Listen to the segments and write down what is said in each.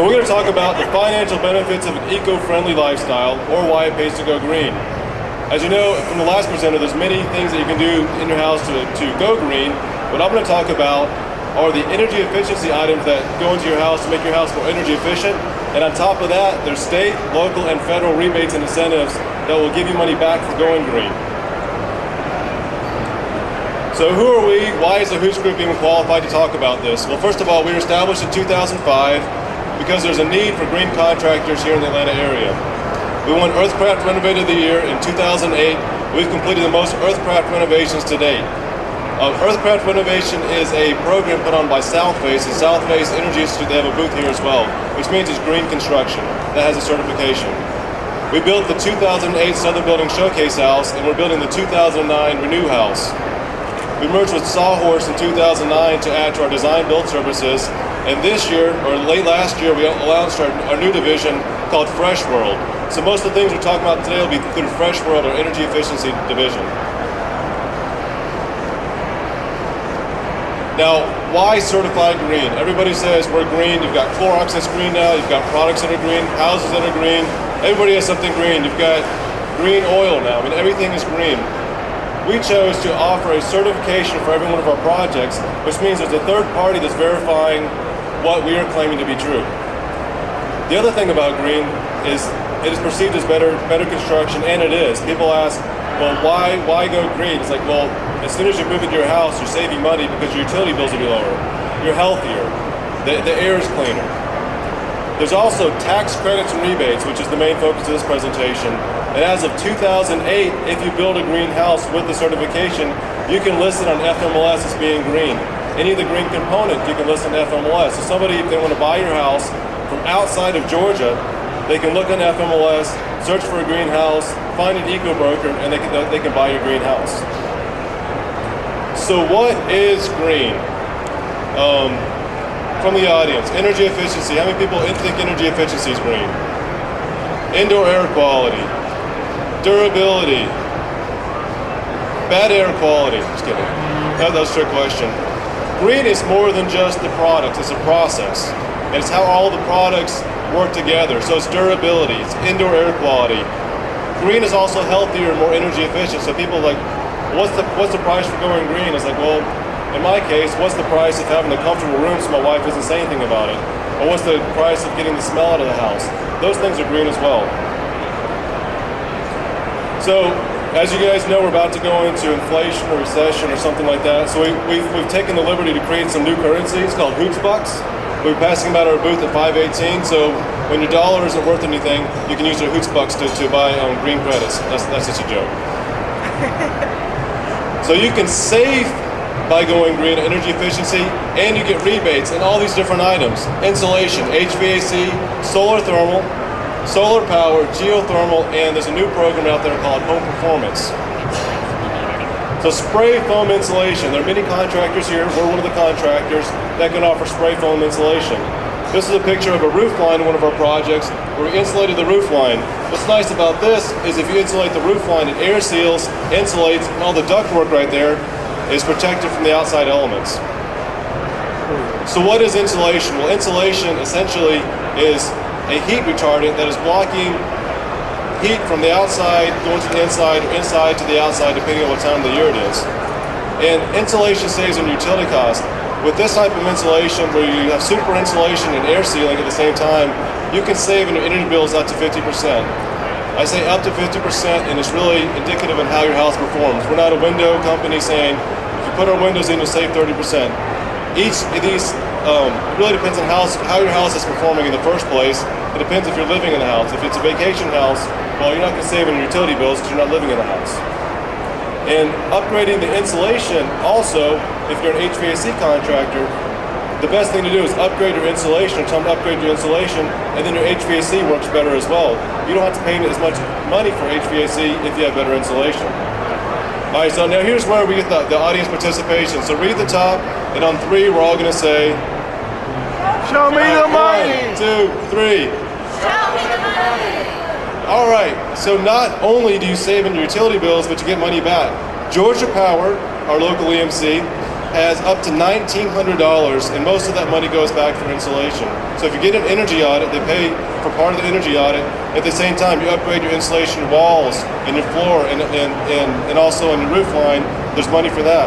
So we're going to talk about the financial benefits of an eco-friendly lifestyle, or why it pays to go green. As you know from the last presenter, there's many things that you can do in your house to go green. What I'm going to talk about are the energy efficiency items that go into your house to make your house more energy efficient. And on top of that, there's state, local, and federal rebates and incentives that will give you money back for going green. So who are we? Why is the Hoots Group even qualified to talk about this? Well, first of all, we were established in 2005 because there's a need for green contractors here in the Atlanta area. We won Earthcraft Renovator of the Year in 2008. We've completed the most Earthcraft renovations to date. Earthcraft Renovation is a program put on by Southface, and Southface Energy Institute, they have a booth here as well, which means it's green construction. That has a certification. We built the 2008 Southern Building Showcase House, and we're building the 2009 Renew House. We merged with Sawhorse in 2009 to add to our design build services, and this year, or late last year, we launched our new division called Fresh World. So most of the things we're talking about today will be through Fresh World, our energy efficiency division. Now, why certified green? Everybody says we're green. You've got Clorox that's green now. You've got products that are green, houses that are green. Everybody has something green. You've got green oil now. I mean, everything is green. We chose to offer a certification for every one of our projects, which means there's a third party that's verifying what we are claiming to be true. The other thing about green is it is perceived as better construction, and it is. People ask, well, why go green? It's like, well, as soon as you move into your house, you're saving money because your utility bills will be lower. You're healthier. The air is cleaner. There's also tax credits and rebates, which is the main focus of this presentation. And as of 2008, if you build a green house with the certification, you can list it on FMLS as being green. Any of the green component, you can list on FMLS. So somebody, if they want to buy your house from outside of Georgia, they can look on FMLS, search for a greenhouse, find an eco broker, and they can buy your greenhouse. So what is green? From the audience, energy efficiency. How many people think energy efficiency is green? Indoor air quality, durability, bad air quality. Just kidding. That was a trick question. Green is more than just the products. It's a process. And it's how all the products work together. So it's durability, it's indoor air quality. Green is also healthier and more energy efficient. So people are like, what's the price for going green? It's like, well, in my case, what's the price of having a comfortable room so my wife doesn't say anything about it? Or what's the price of getting the smell out of the house? Those things are green as well. So, as you guys know, we're about to go into inflation or recession or something like that. So we've taken the liberty to create some new currencies called Hoots Bucks. We're passing them out at our booth at 518. So when your dollar isn't worth anything, you can use your Hoots Bucks to buy green credits. That's just a joke. So you can save by going green, energy efficiency, and you get rebates and all these different items. Insulation, HVAC, solar thermal, solar power, geothermal, and there's a new program out there called Home Performance. So spray foam insulation. There are many contractors here. We're one of the contractors that can offer spray foam insulation. This is a picture of a roof line in one of our projects where we insulated the roof line. What's nice about this is if you insulate the roof line, it air seals, insulates, and all the ductwork right there is protected from the outside elements. So what is insulation? Well, insulation essentially is a heat retardant that is blocking heat from the outside going to the inside or inside to the outside depending on what time of the year it is. And insulation saves on utility costs. With this type of insulation where you have super insulation and air sealing at the same time, you can save on your energy bills up to 50%. I say up to 50%, and it's really indicative of how your house performs. We're not a window company saying if you put our windows in, you'll save 30%. Each of these it really depends on how your house is performing in the first place. It depends if you're living in the house. If it's a vacation house, well, you're not going to save on your utility bills because you're not living in the house. And upgrading the insulation also, if you're an HVAC contractor, the best thing to do is upgrade your insulation or tell them to upgrade your insulation, and then your HVAC works better as well. You don't have to pay as much money for HVAC if you have better insulation. All right, so now here's where we get the audience participation. So read the top, and on 3, we're all going to say, show me the money! 1, 2, 3. Show me the money! All right, so not only do you save on your utility bills, but you get money back. Georgia Power, our local EMC, has up to $1,900, and most of that money goes back for insulation. So if you get an energy audit, they pay for part of the energy audit. At the same time, you upgrade your insulation walls and your floor and also on your roof line, there's money for that.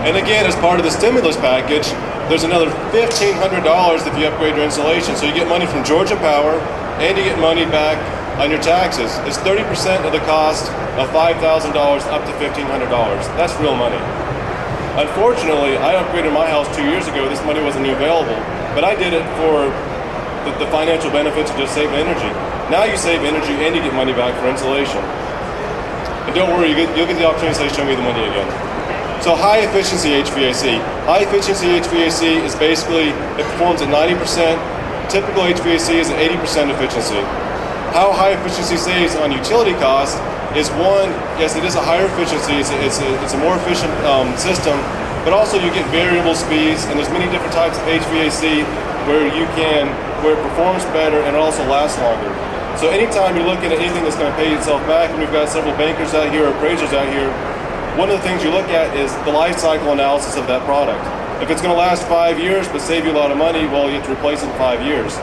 And again, as part of the stimulus package, there's another $1,500 if you upgrade your insulation. So you get money from Georgia Power and you get money back on your taxes. It's 30% of the cost of $5,000 up to $1,500. That's real money. Unfortunately, I upgraded my house 2 years ago. This money wasn't available, but I did it for the financial benefits of just saving energy. Now you save energy and you get money back for insulation. And don't worry, you'll get the opportunity to say, show me the money again. So high efficiency HVAC. High efficiency HVAC is basically, it performs at 90%. Typical HVAC is at 80% efficiency. How high efficiency saves on utility costs is one, yes, it is a higher efficiency, it's a more efficient system, but also you get variable speeds, and there's many different types of HVAC where it performs better and also lasts longer. So anytime you're looking at anything that's going to pay itself back, and we've got several bankers out here, appraisers out here, one of the things you look at is the life cycle analysis of that product. If it's going to last 5 years but save you a lot of money, well, you have to replace it in 5 years.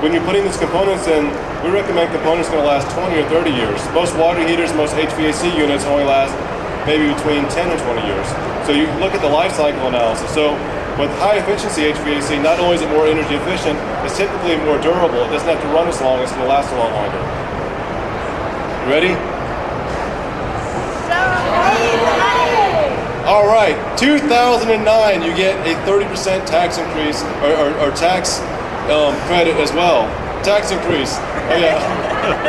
When you're putting these components in, we recommend components going to last 20 or 30 years. Most water heaters, most HVAC units only last maybe between 10 and 20 years. So you look at the life cycle analysis. So with high efficiency HVAC, not only is it more energy efficient, it's typically more durable. It doesn't have to run as long, it's going to last a lot longer. You ready? All right, 2009, you get a 30% tax increase or tax credit as well. Tax increase. Oh yeah.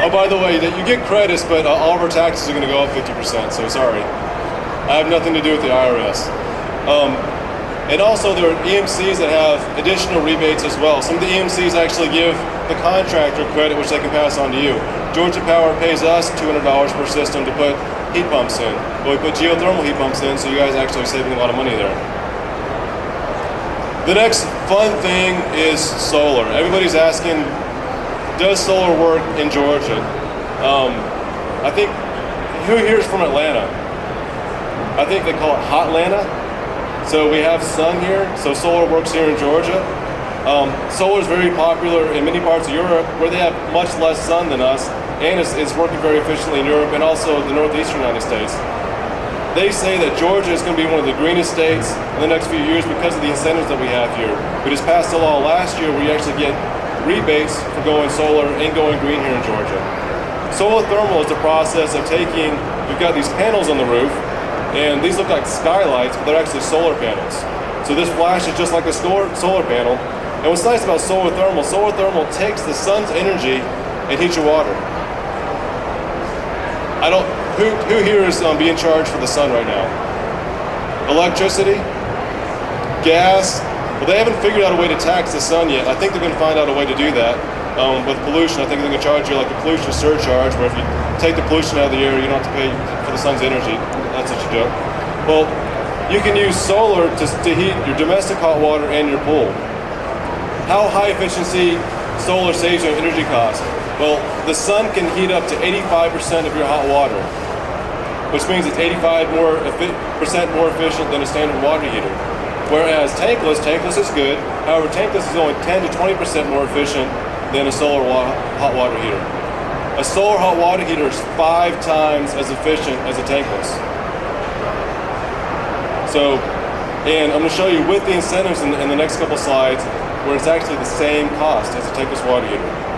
Oh, by the way, you get credits, but all of our taxes are going to go up 50%. So sorry, I have nothing to do with the IRS. And also, there are EMCs that have additional rebates as well. Some of the EMCs actually give the contractor credit, which they can pass on to you. Georgia Power pays us $200 per system to put heat pumps in. But we put geothermal heat pumps in, so you guys actually are saving a lot of money there. The next fun thing is solar. Everybody's asking, does solar work in Georgia? I think, who here is from Atlanta? I think they call it Hotlanta. So we have sun here, so solar works here in Georgia. Solar is very popular in many parts of Europe where they have much less sun than us, and it's working very efficiently in Europe and also the northeastern United States. They say that Georgia is going to be one of the greenest states in the next few years because of the incentives that we have here. We just passed a law last year where you actually get rebates for going solar and going green here in Georgia. Solar thermal is the process of taking, we've got these panels on the roof, and these look like skylights, but they're actually solar panels. So this flash is just like a solar panel. And what's nice about solar thermal takes the sun's energy and heats your water. Who here is being charged for the sun right now? Electricity? Gas? Well, they haven't figured out a way to tax the sun yet. I think they're going to find out a way to do that. With pollution, I think they're going to charge you like a pollution surcharge, where if you take the pollution out of the air, you don't have to pay for the sun's energy. That's such a joke. Well, you can use solar to heat your domestic hot water and your pool. How high efficiency solar saves you on energy costs? Well, the sun can heat up to 85% of your hot water, which means it's 85% more efficient than a standard water heater. Whereas tankless is good. However, tankless is only 10 to 20% more efficient than a solar hot water heater. A solar hot water heater is 5 times as efficient as a tankless. So, and I'm going to show you with the incentives in the next couple slides where it's actually the same cost as a tankless water heater.